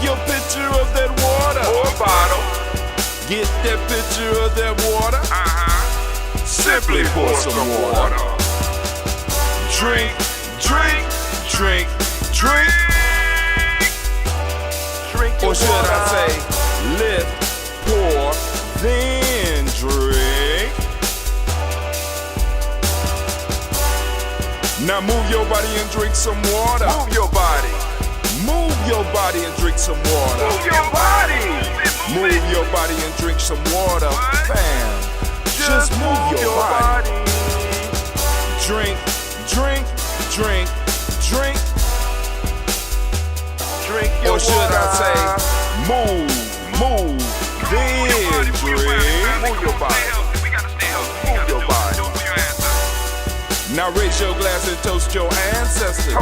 your picture of that water. Or a bottle. Get that picture of that water. Simply pour some water. Drink, drink, drink, drink. Drink your Or should water. I say, lift, pour, then drink. Now move your body and drink some water. Move your body. Move your body and drink some water. Move your body. Move your body and drink some water. Fam, just move your body. Drink, drink, drink, drink. Drink your Or should water. I say, move, then drink. Move your body. Move your body. Now raise your glass and toast your ancestors.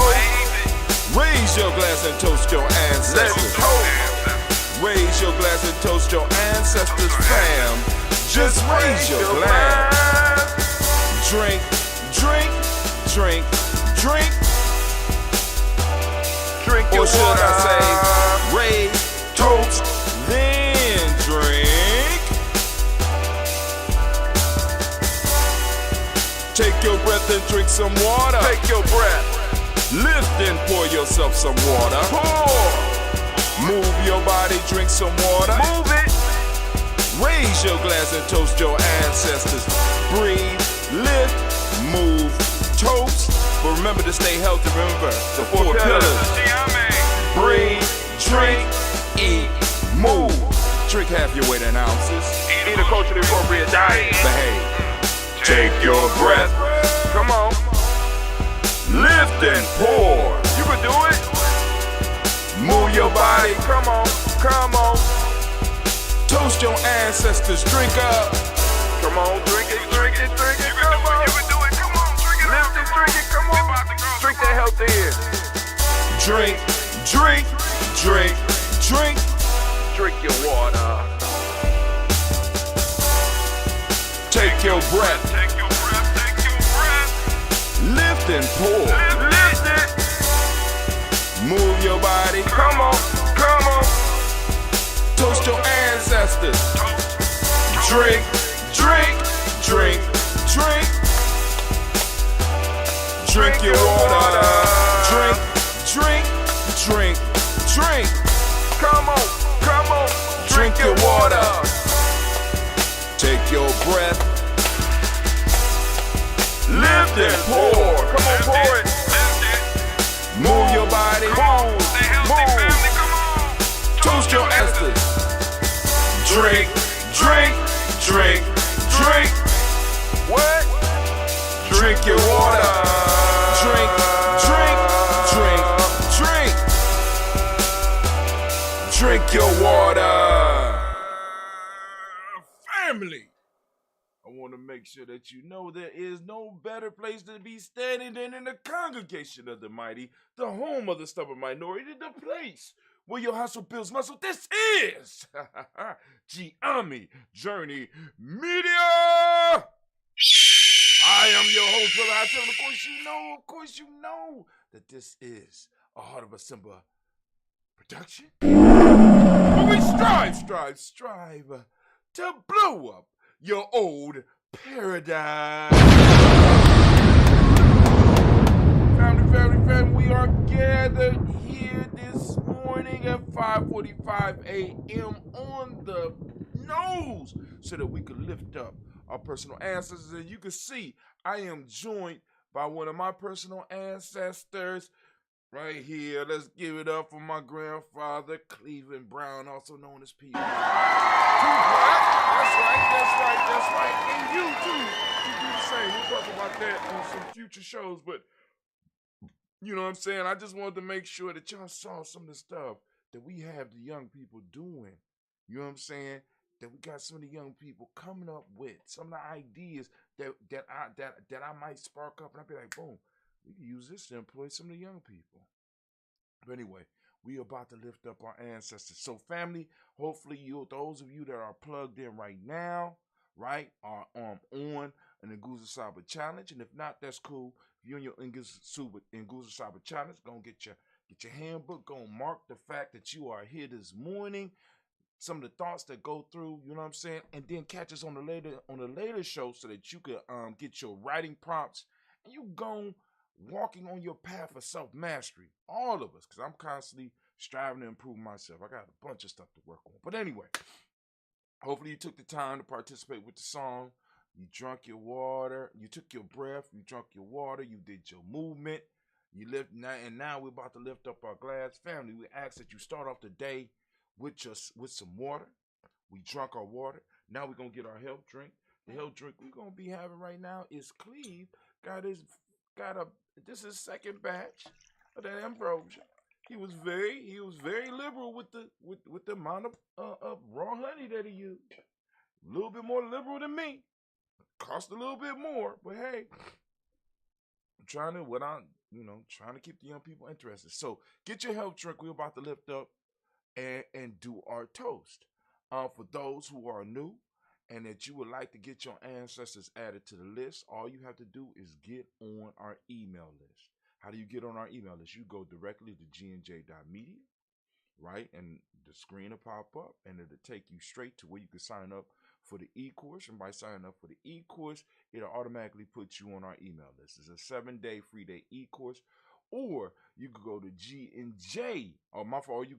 Raise your glass and toast your Let's ancestors. toast. Raise your glass and toast your ancestors, fam. Just raise your glass. Drink, drink, drink, drink. Drink your Or should water. I say, raise, toast, then drink. Take your breath and drink some water. Take your breath. Lift and pour yourself some water. Pour. Move your body, drink some water. Move it. Raise your glass and toast your ancestors. Breathe, lift, move, toast. But remember to stay healthy. Remember the four pillars. Breathe, drink, eat, move. Drink half your weight in ounces. Eat a culturally appropriate diet. Behave. Take your breath. Come on. Lift and pour. You can do it. Move your body. Come on. Come on. Toast your ancestors. Drink up. Come on. Drink it. Drink it. Drink it. Come on. You can do it. Come on. Drink it. Lift it. Drink it. Come on. Drink that health in. Drink, drink, drink, drink. Drink your water. Take your breath. Take your breath. Take your breath. Lift and pour. Lift it. Move your body. Come on. Come on. Toast your ancestors. Drink, drink, drink, drink. Drink your water. Drink, drink, drink, drink. Come on. Come on. Drink your water. Take your breath. Lift and pour. Come on, pour it. Move your body. Move. Move. Toast your ancestors. Drink, drink, drink, drink. What? Drink your water. Drink, drink, drink, drink. Drink your water. Family, I want to make sure that you know there is no better place to be standing than in the congregation of the mighty, the home of the stubborn minority, the place where your hustle builds muscle. This is GNJMedia. I am your host, Brother Hotel. Of course you know that this is a Heart of a Simba production. But we strive to blow up your old paradigm. Family, we are gathered here this morning at 5:45 a.m. on the nose so that we could lift up our personal ancestors. And you can see I am joined by one of my personal ancestors right here. Let's give it up for my grandfather, Cleveland Brown, also known as P. That's right. And you too. You do the same. We'll talk about that on some future shows, but you know what I'm saying? I just wanted to make sure that y'all saw some of the stuff that we have the young people doing. You know what I'm saying? That we got some of the young people coming up with some of the ideas that I might spark up, and I'd be like, boom, we can use this to employ some of the young people. But anyway, we are about to lift up our ancestors. So family, hopefully those of you that are plugged in right now, right, are on an Nguza Saba challenge. And if not, that's cool. If you're in your Nguza Saba challenge, go and get Get your handbook, go mark the fact that you are here this morning, some of the thoughts that go through, you know what I'm saying? And then catch us on the later show so that you could get your writing prompts and you go walking on your path of self-mastery. All of us, because I'm constantly striving to improve myself. I got a bunch of stuff to work on. But anyway, hopefully you took the time to participate with the song. You drank your water, you took your breath, you drank your water, you did your movement, you lift now, and now we're about to lift up our glass. Family, we ask that you start off the day with some water. We drunk our water. Now we're gonna get our health drink. The health drink we're gonna be having right now is Cleve. This is second batch of that ambrosia. He was very liberal with the amount of raw honey that he used. A little bit more liberal than me. Cost a little bit more, but hey, I'm trying to keep the young people interested. So get your health drink. We're about to lift up and do our toast. For those who are new and that you would like to get your ancestors added to the list, all you have to do is get on our email list. How do you get on our email list? You go directly to GNJ.Media, right? And the screen will pop up and it'll take you straight to where you can sign up for the e-course. And by signing up for the e-course, it'll automatically put you on our email list. It's a 7-day free day e-course. Or you could go to you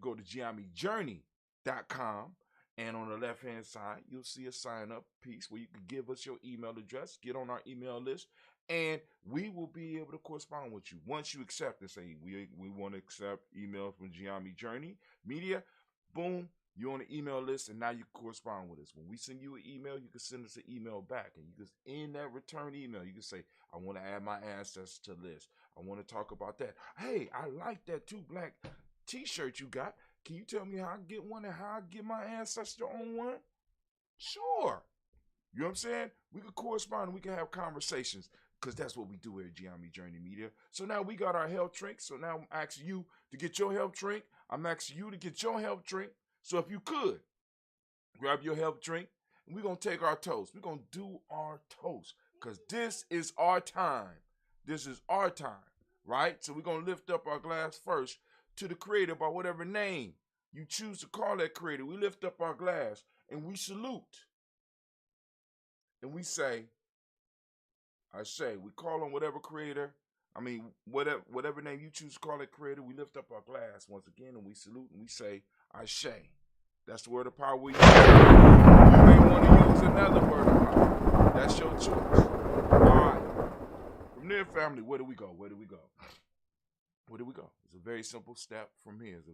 go to GNJMedia.support. And on the left-hand side, you'll see a sign-up piece where you can give us your email address, get on our email list, and we will be able to correspond with you. Once you accept and say, we want to accept emails from GNJMedia, boom, you're on the email list, and now you can correspond with us. When we send you an email, you can send us an email back. And you can, in that return email, you can say, I want to add my ancestors to the list. I want to talk about that. Hey, I like that 2 Black t-shirt you got. Can you tell me how I get one and how I get my ancestor on one? Sure. You know what I'm saying? We can correspond and we can have conversations because that's what we do here at GNJMedia. So now we got our health drink. So now I'm asking you to get your health drink. I'm asking you to get your health drink. So if you could, grab your health drink and we're going to take our toast. We're going to do our toast because this is our time. This is our time, right? So we're going to lift up our glass first to the creator by whatever name you choose to call that creator. We lift up our glass and we salute. And we say, we call on whatever creator, whatever name you choose to call that creator, we lift up our glass once again and we salute and we say, Ashe. That's the word of power we use. You may want to use another word of power. That's your choice. All right. From there, family, where do we go? It's a very simple step from here. We're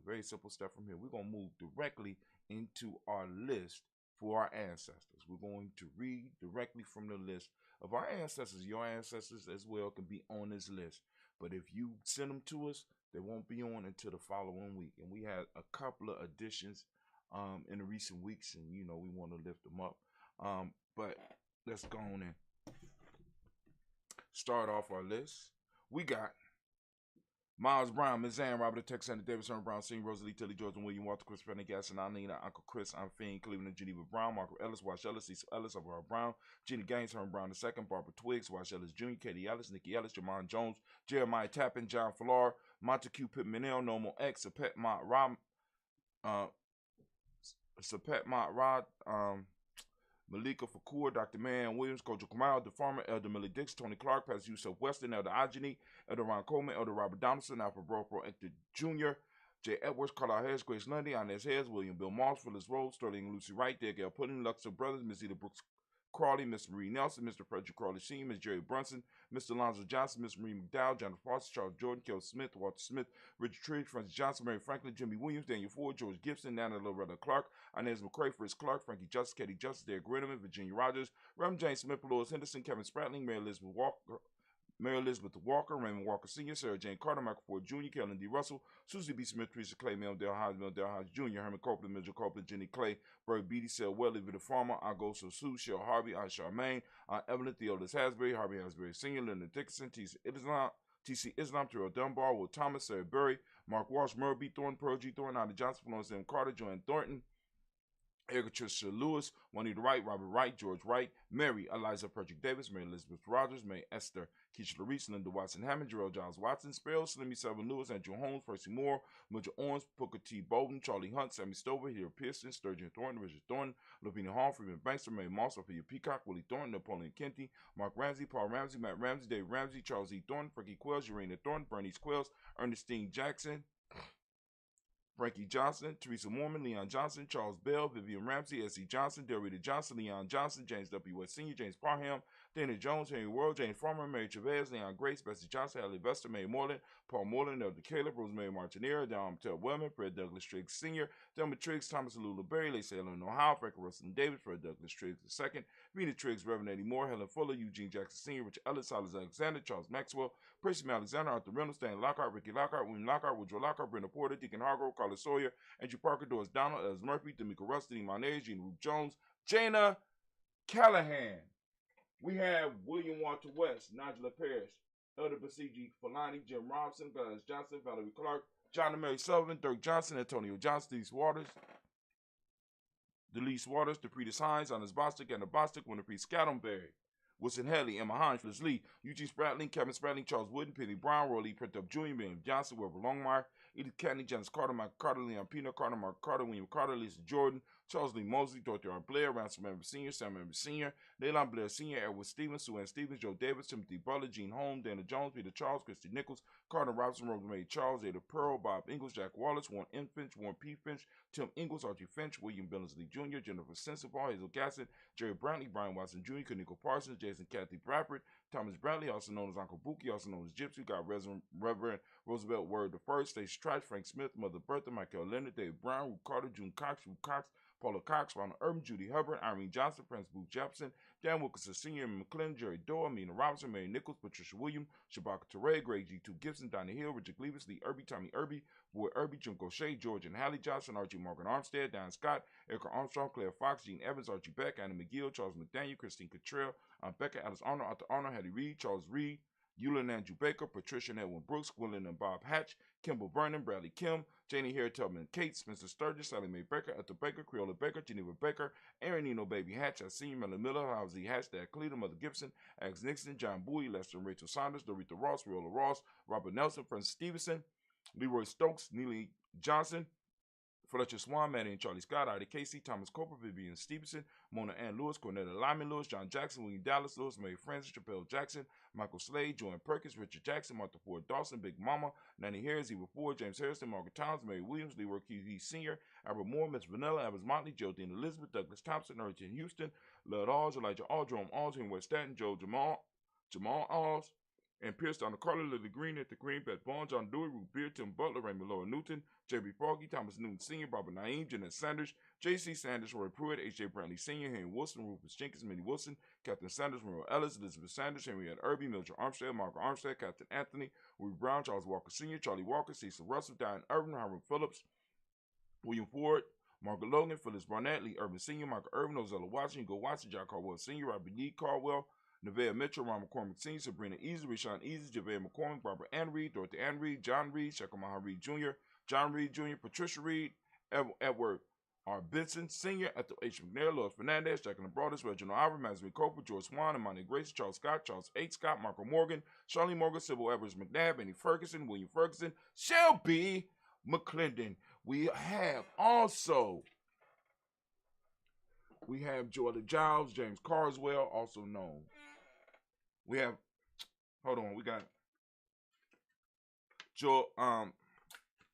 going to move directly into our list for our ancestors. We're going to read directly from the list of our ancestors. Your ancestors as well can be on this list. But if you send them to us, they won't be on until the following week. And we had a couple of additions in the recent weeks, and we want to lift them up. But let's go on and start off our list. We got Miles Brown, Ms. Ann, Robert Texan, Davis, Herman Brown, Senior, Rosalie, Tilly, George, and William, Walter, Chris, Penny, Gas, and Nina, Uncle Chris, I'm Fiend, Cleveland, Geneva Brown, Marco Ellis, Wash Ellis, Cecil Ellis, Alvaro Brown, Jenny Gaines, Herman Brown II, Barbara Twiggs, Wash Ellis Jr., Katie Ellis, Nikki Ellis, Jamon Jones, Jeremiah Tappan, John Fallar, Montague Pittmanell, Normal X, Sapet Mott Rod, Malika Fakur, Dr. Man Williams, Coach Kamal, the farmer, Elder Millie Dix, Tony Clark, Pastor Yusuf Weston, Elder Ageni, Elder Ron Coleman, Elder Robert Donaldson, Alfred Bropro, Hector Jr., J. Edwards, Carlisle Harris, Grace Lundy, Inez Harris, William Bill Moss, Phyllis Rhodes, Sterling and Lucy Wright, Gail Pudding, Luxor Brothers, Miss Eda Brooks Crawley, Miss Marie Nelson, Mr. Frederick Crawley Sr., Miss Jerry Brunson, Mr. Alonzo Johnson, Miss Marie McDowell, Jonathan Foster, Charles Jordan, Kel Smith, Walter Smith, Richard Trigg, Francis Johnson, Mary Franklin, Jimmy Williams, Daniel Ford, George Gibson, Nana Loretta Clark, Inez McCrae, Fritz Clark, Frankie Justice, Katie Justice, Derek Ritterman, Virginia Rogers, Reverend James Smith, Lois Henderson, Kevin Spratling, Mary Elizabeth Walker, Raymond Walker Sr., Sarah Jane Carter, Michael Ford Jr., Kellen D. Russell, Susie B. Smith, Teresa Clay, Mel Dale Hodge Jr., Herman Copeland, Mitchell Copeland, Jenny Clay, Berg Beatty, Sel Welly, Vida Farmer, Agoso Sue, Shell Harvey, Charmaine, Evelyn Theodis Hasbury, Harvey Hasbury Sr., Leonard Dickinson, T.C. Islam, Terrell Dunbar, Will Thomas, Sarah Berry, Mark Walsh, Merle B. Thornton, Pearl G. Thornton, Ida Johnson, Florence M. Carter, Joanne Thornton, Erica Tricia Lewis, Juanita Wright, Robert Wright, George Wright, Mary Eliza Frederick Davis, Mary Elizabeth Rogers, Mary Esther Keisha Larice, Linda Watson Hammond, Gerald Giles Watson, Sparrow, Slimmy Seven Lewis, Andrew Holmes, Percy Moore, Mitchell Owens, Booker T. Bolden, Charlie Hunt, Sammy Stover, Hero Pearson, Sturgeon Thornton, Richard Thornton, Lavina Hall, Freeman Bankster, Mary Moss, Sophia Peacock, Willie Thornton, Napoleon Kenty, Mark Ramsey, Paul Ramsey, Matt Ramsey, Dave Ramsey, Charles E. Thornton, Frankie Quells, Urena Thornton, Bernice Quells, Ernestine Jackson, Frankie Johnson, Teresa Mormon, Leon Johnson, Charles Bell, Vivian Ramsey, S.E. Johnson, Delrita Johnson, Leon Johnson, James W. West Sr., James Parham, Dana Jones, Henry World, James Farmer, Mary Chavez, Leon Grace, Bessie Johnson, Ellie Vester, Mary Moreland, Paul Moreland, Elder Caleb, Rosemary Martinera, Dom Ted Wellman, Fred Douglas Triggs Sr., Thelma Triggs, Thomas Lula Berry, Lacey Ellen Ohio, Frank Russell Davis, Fred Douglas Triggs II, Rita Triggs, Reverend Eddie Moore, Helen Fuller, Eugene Jackson Sr., Richard Ellis, Silas Alexander, Charles Maxwell, Percy Alexander, Arthur Reynolds, Stanley Lockhart, Ricky Lockhart, William Lockhart, Woodrow Lockhart, Brenda Porter, Deacon Hargrove, Carlos Sawyer, Andrew Parker, Doris Donald, Els Murphy, D'Amico Rusty, Monez, Gene Ruth Jones, Jana Callahan. We have William Walter West, Nigel Parrish, Elder Basiji Falani, Jim Robinson, Gladys Johnson, Valerie Clark, John and Mary Sullivan, Dirk Johnson, Antonio Johnson, Delise Waters, DePretis Hines, Honest Bostic, Anna Bostic, Winifred Scattenberry, Wilson Haley, Emma Hines, Liz Lee, Eugene Spratling, Kevin Spratling, Charles Wooden, Penny Brown, Roy Lee, Printup Jr., William Johnson, Weber Longmire, Edith Catney, Janice Carter, Michael Carter, Leon Pino Carter, Mark Carter, William Carter, Lisa Jordan, Charles Lee Mosley, Dorothy R. Blair, Ransom Member Sr., Sam Member Sr., Leylon Blair Sr., Edward Stevens, Sue Ann Stevens, Joe Davis, Timothy Butler, Gene Holmes, Dana Jones, Peter Charles, Christy Nichols, Carter Robinson, Rosemary Charles, Ada Pearl, Bob Ingalls, Jack Wallace, Warren N. Finch, Warren P. Finch, Tim Ingalls, Archie Finch, William Billingsley Jr., Jennifer Sensible, Hazel Gasson, Jerry Brantley, Brian Watson Jr., Kaniko Parsons, Jason Kathy Bradford, Thomas Bradley, also known as Uncle Buki, also known as Gypsy, got Reverend Roosevelt Word I, Stacey Trice, Frank Smith, Mother Bertha, Michael Leonard, Dave Brown, Ruth Carter, June Cox, Ruth Cox, Paula Cox, Ronald Urban, Judy Hubbard, Irene Johnson, Prince Booth Jepson, Dan Wilkinson Sr., McClellan, Jerry Doyle, Amina Robinson, Mary Nichols, Patricia Williams, Shabaka Teray, Greg G2 Gibson, Donnie Hill, Richard Gleavis, Lee Irby, Tommy Irby, Boy Irby, Jim Gaucher, George and Hallie Johnson, Archie Morgan Armstead, Dan Scott, Erica Armstrong, Claire Fox, Gene Evans, Archie Beck, Anna McGill, Charles McDaniel, Christine Cottrell, Becca, Alice Arnold, Arthur Arnold, Hattie Reed, Charles Reed, Eula and Andrew Baker, Patricia and Edwin Brooks, Gwendolyn and Bob Hatch, Kimball Vernon, Bradley Kim, Janie Harry Tubman Kate, Spencer Sturgis, Sally Mae Baker, Ethel Baker, Creola Baker, Geneva Baker, Aaron Nino Baby Hatch, Senior Melanie Miller, Howsey Hatch, Dad Cleveland, Mother Gibson, Alex Nixon, John Bowie, Lester and Rachel Saunders, Dorita Ross, Riola Ross, Robert Nelson, Francis Stevenson, Leroy Stokes, Neely Johnson, Fletcher Swan, Maddie and Charlie Scott, Ida Casey, Thomas Cooper, Vivian Stevenson, Mona Ann Lewis, Cornetta Lyman Lewis, John Jackson, William Dallas Lewis, Mary Francis, Chappelle Jackson, Michael Slade, Joanne Perkins, Richard Jackson, Martha Ford Dawson, Big Mama, Nanny Harris, Eva Ford, James Harrison, Margaret Towns, Mary Williams, Leroy Q. Sr., Albert Moore, Miss Vanilla, Evans Motley, Geraldine Elizabeth, Douglas Thompson, Urchin Houston, Lud Alls, Elijah All, Jerome Alls, Henry West Stanton, Joe Jamal Alls, and Pierce Donna Carter, Lily Green at the Green, Beth Vaughn, John Dewey, Ruth Beard, Tim Butler, Raymond Laura Newton, J.B. Froggy, Thomas Newton Sr., Barbara Naeem, Jeanette Sanders, J.C. Sanders, Roy Pruitt, H.J. Brantley Sr., Henry Wilson, Rufus Jenkins, Minnie Wilson, Captain Sanders, Monroe Ellis, Elizabeth Sanders, Henriette Irby, Mildred Armstead, Margaret Armstead, Captain Anthony, Ruby Brown, Charles Walker Sr., Charlie Walker, Cecil Russell, Diane Irvin, Hiram Phillips, William Ford, Margaret Logan, Phyllis Barnett, Lee Irvin Sr., Michael Irvin, Ozella Watson, Hugo Watson, John Caldwell Sr., Robert Lee Caldwell, Nevaeh Mitchell, Ron McCormick Sr., Sabrina Easy, Rashawn Easy, JaVale McCormick, Barbara Ann Reed, Dorothy Ann Reed, John Reed, Shekamaha Reed Jr., John Reed Jr., Patricia Reed, Edward R. Benson Sr., Ethel H. McNair, Lois Fernandez, Jacqueline Broadus, Reginald Albert, Mazzy Coper, George Swan, Imani Grace, Charles Scott, Charles H. Scott, Marco Morgan, Charlie Morgan, Sybil Evers McNabb, Benny Ferguson, William Ferguson, Shelby McClendon. We have Joella Giles, James Carswell, also known. We got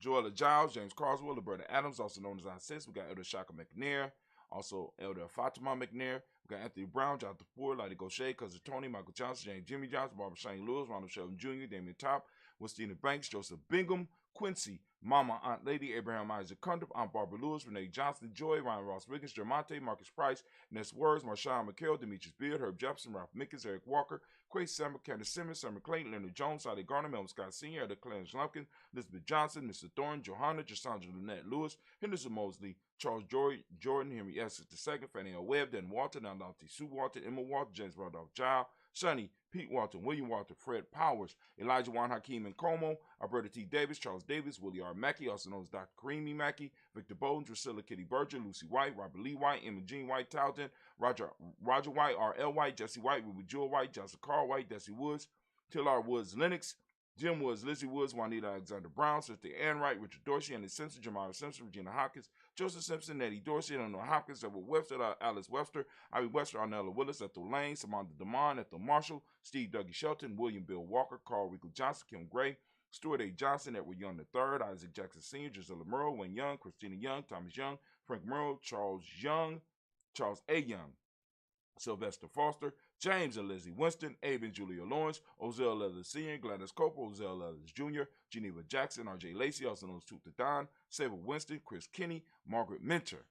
Joella Giles, James Carswell, Roberta Adams, also known as Sis. We got Elder Shaka McNair, also Elder Fatima McNair. We got Anthony Brown, Jonathan Ford, Lottie Gaucher, Cousin Tony, Michael Johnson, James Jimmy Johnson, Barbara Shane Lewis, Ronald Sheldon Jr., Damian Top, Westina Banks, Joseph Bingham, Quincy, Mama, Aunt Lady, Abraham Isaac Cundiff, Aunt Barbara Lewis, Renee Johnson, Joy, Ryan Ross Wiggins, Jermonte, Marcus Price, Ness Words, Marshawn McHale, Demetrius Beard, Herb Jefferson, Ralph Mickens, Eric Walker, Quay Summer, Candace Simmons, Summer Clayton, Leonard Jones, Sally Garner, Melvin Scott Sr., Edda Clarence Lumpkin, Elizabeth Johnson, Mr. Thorne, Johanna, Jasandra Lynette Lewis, Henderson Mosley, Charles Jordan, Henry Essex II, Fannie L. Webb, Dan Walton, Alante Sue Walton, Emma Walton, James Randolph Giles, Sonny, Pete Walton, William Walter, Fred Powers, Elijah Juan Hakeem and Como, Alberta T. Davis, Charles Davis, Willie R. Mackey, also known as Dr. Kareem E. Mackey, Victor Bowden, Drusilla Kitty Berger, Lucy White, Robert Lee White, Emma Jean White, Talton, Roger White, R.L. White, Jesse White, Ruby Jewel White, Johnson Carl White, Desi Woods, Tillar Woods Lennox, Jim Woods, Lizzie Woods, Juanita Alexander Brown, Sister Ann Wright, Richard Dorsey, Andy Simpson, Jamara Simpson, Regina Hopkins, Joseph Simpson, Nettie Dorsey, Eleanor Hopkins, Edward Webster, Alice Webster, Ivy Webster, Arnella Willis, Ethel Lane, Samantha DeMond, Ethel Marshall, Steve Dougie Shelton, William Bill Walker, Carl Rico Johnson, Kim Gray, Stuart A. Johnson, Edward Young III, Isaac Jackson Sr., Gisela Merle, Wayne Young, Christina Young, Thomas Young, Frank Merle, Charles A. Young, Sylvester Foster, James and Lizzie Winston, Abe and Julia Lawrence, Ozell Leathers Sr., Gladys Cooper, Ozell Leathers Jr., Geneva Jackson, R.J. Lacey, also known as Tooth the Don, Sable Winston, Chris Kinney, Margaret Minter.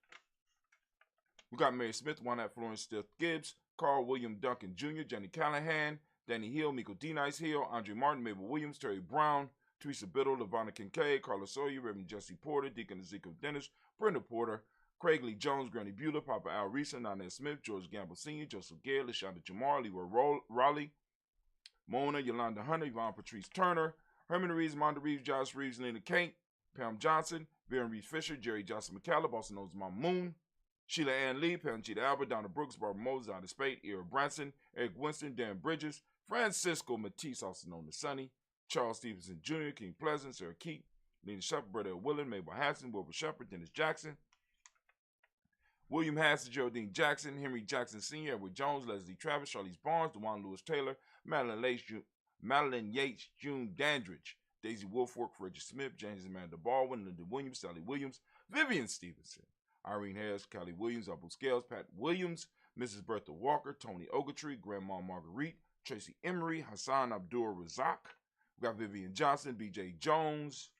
We got Mary Smith, Juanette Florence Stiff Gibbs, Carl William Duncan Jr., Jenny Callahan, Danny Hill, Miko D. Nice Hill, Andre Martin, Mabel Williams, Terry Brown, Teresa Biddle, Lavonna Kincaid, Carla Sawyer, Reverend Jesse Porter, Deacon Ezekiel Dennis, Brenda Porter, Craig Lee Jones, Granny Bueller, Papa Al Reesa, Nana Smith, George Gamble Sr., Joseph Gale, LaShonda Jamar, Leroy Raleigh, Mona, Yolanda Hunter, Yvonne Patrice Turner, Herman Reeves, Monda Reeves, Josh Reeves, Lena Kate, Pam Johnson, Baron Reeves Fisher, Jerry Johnson McCallum, also known as Mom Moon, Sheila Ann Lee, Pam Cheetah Albert, Donna Brooks, Barbara Moses, Donna Spade, Ira Branson, Eric Winston, Dan Bridges, Francisco Matisse, also known as Sonny, Charles Stevenson Jr., King Pleasant, Sarah Keat, Nina Shepard, Brother Willen, Mabel Hassan, Wilbur Shepard, Dennis Jackson, William Hassan, Geraldine Jackson, Henry Jackson Sr., Edward Jones, Leslie Travis, Charlize Barnes, DeJuan Lewis Taylor, Madeline Yates, June Dandridge, Daisy Wolfwork, Frederick Smith, James Amanda Baldwin, Linda Williams, Sally Williams, Vivian Stevenson, Irene Harris, Kelly Williams, Abu Scales, Pat Williams, Mrs. Bertha Walker, Tony Ogletree, Grandma Marguerite, Tracy Emery, Hassan Abdul Razak. We got Vivian Johnson, BJ Jones,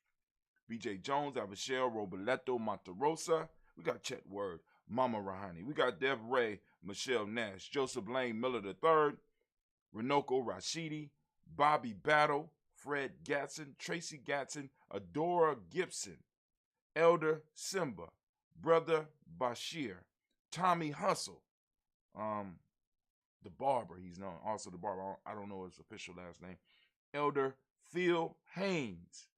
Avishel Roboleto Monterosa. We got Chet Word, Mama Rahani. We got Deb Ray, Michelle Nash, Joseph Lane Miller III, Renoko Rashidi, Bobby Battle, Fred Gatson, Tracy Gatson, Adora Gibson, Elder Simba, Brother Bashir, Tommy Hustle, the barber, he's known, also the barber, I don't know his official last name, Elder Phil Haynes,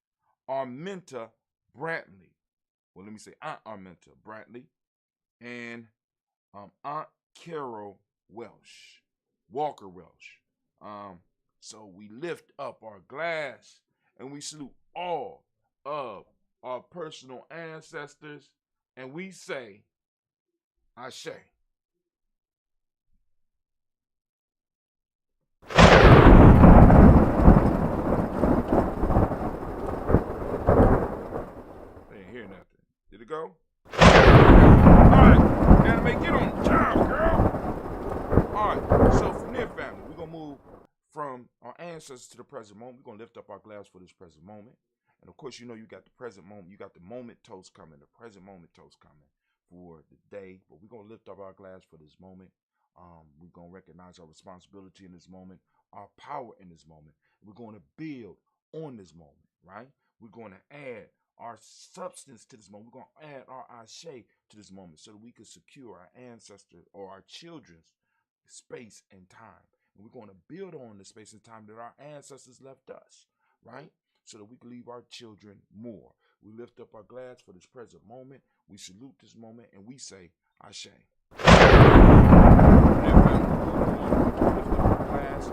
Arminta Brantley, well, let me say Aunt Arminta Brantley, and Aunt Carol Walker Welsh. So we lift up our glass and we salute all of our personal ancestors and we say, Ashe. They ain't hear nothing. Did it go? Alright, Anime, get on the job, girl. Alright, so from there, family, we're going to move from our ancestors to the present moment. We're going to lift up our glass for this present moment. And of course, you know you got the present moment. You got the moment toast coming, the present moment toast coming for the day. But we're going to lift up our glass for this moment. We're going to recognize our responsibility in this moment, our power in this moment. We're going to build on this moment, right? We're going to add our substance to this moment. We're going to add our ashe to this moment so that we can secure our ancestors or our children's space and time. And we're going to build on the space and time that our ancestors left us, right? So that we can leave our children more. We lift up our glass for this present moment. We salute this moment and we say, Ashe. Lift up our glass,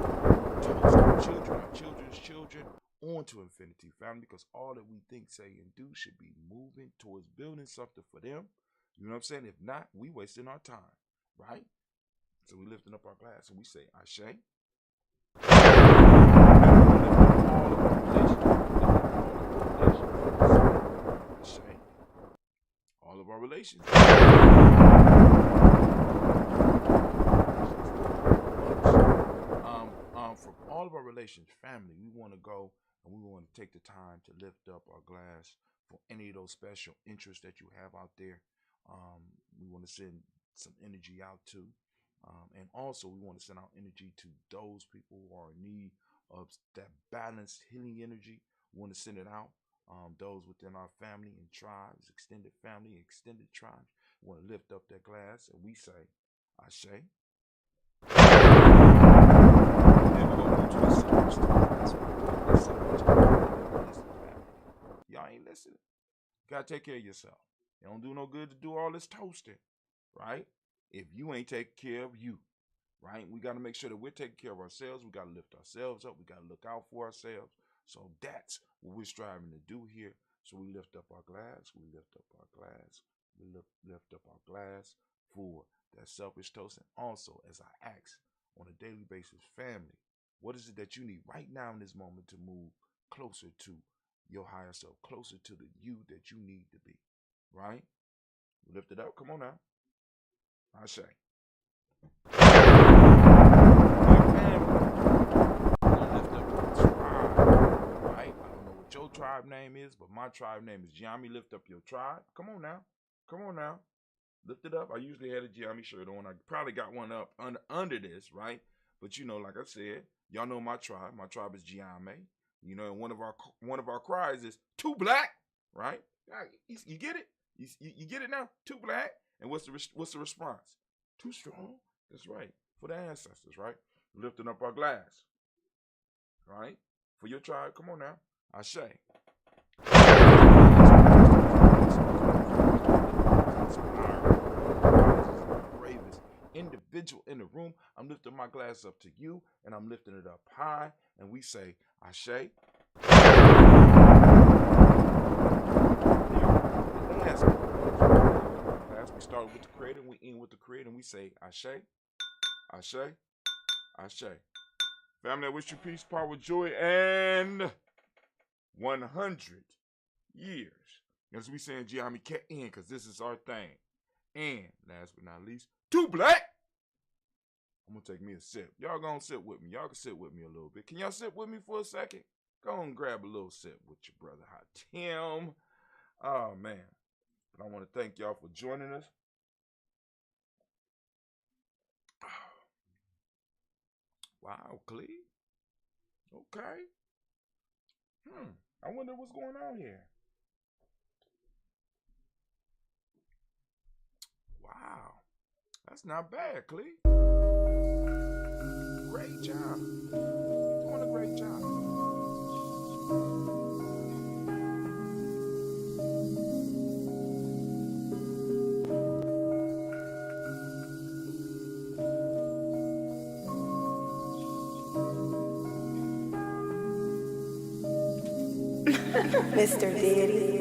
toast our children, our children's children, on to infinity, family, because all that we think, say, and do should be moving towards building something for them. You know what I'm saying? If not, we wasting our time, right? So we lifting up our glass and we say, Ashe. All of our relations. From all of our relations, family, we want to go and we want to take the time to lift up our glass for any of those special interests that you have out there. We want to send some energy out to. And also we want to send out energy to those people who are in need of that balanced healing energy. We want to send it out. Those within our family and tribes, extended family, extended tribes. We want to lift up that glass and we say, Ashe. Y'all ain't listening. You gotta take care of yourself. It don't do no good to do all this toasting, right? If you ain't taking care of you, right? We gotta make sure that we're taking care of ourselves. We gotta lift ourselves up. We gotta look out for ourselves. So that's what we're striving to do here. So we lift up our glass. We lift up our glass. We lift up our glass for that selfish toasting. Also, as I ask on a daily basis, family, what is it that you need right now in this moment to move closer to your higher self, closer to the you that you need to be, right? Lift it up. Come on now. I say. Your tribe name is, but my tribe name is Ujamaa. Lift up your tribe. Come on now. Come on now. Lift it up. I usually had a Ujamaa shirt on. I probably got one up under this, right? But you know, like I said, y'all know my tribe. My tribe is Ujamaa. You know, and one of our cries is too black, right? You get it? You get it now? Too black. And what's the response? Too strong. That's right. For the ancestors, right? Lifting up our glass, right? For your tribe. Come on now. I say. Bravest individual in the room. I'm lifting my glass up to you, and I'm lifting it up high, and we say, Ashe. We start with the creator, and we end with the creator, and we say, Ashe, Ashe, Ashe. Family, I wish you peace, power, joy, and 100 years. As we say in Ujamaa, cat in, because this is our thing. And last but not least, too black. I'm going to take me a sip. Y'all going to sit with me. Y'all can sit with me a little bit. Can y'all sit with me for a second? Go and grab a little sip with your brother, Hot Tim. Oh, man. But I want to thank y'all for joining us. Wow, Clee. Okay. I wonder what's going on here. Wow. That's not bad, Clee. Great job. You're doing a great job. Mr. Daddy.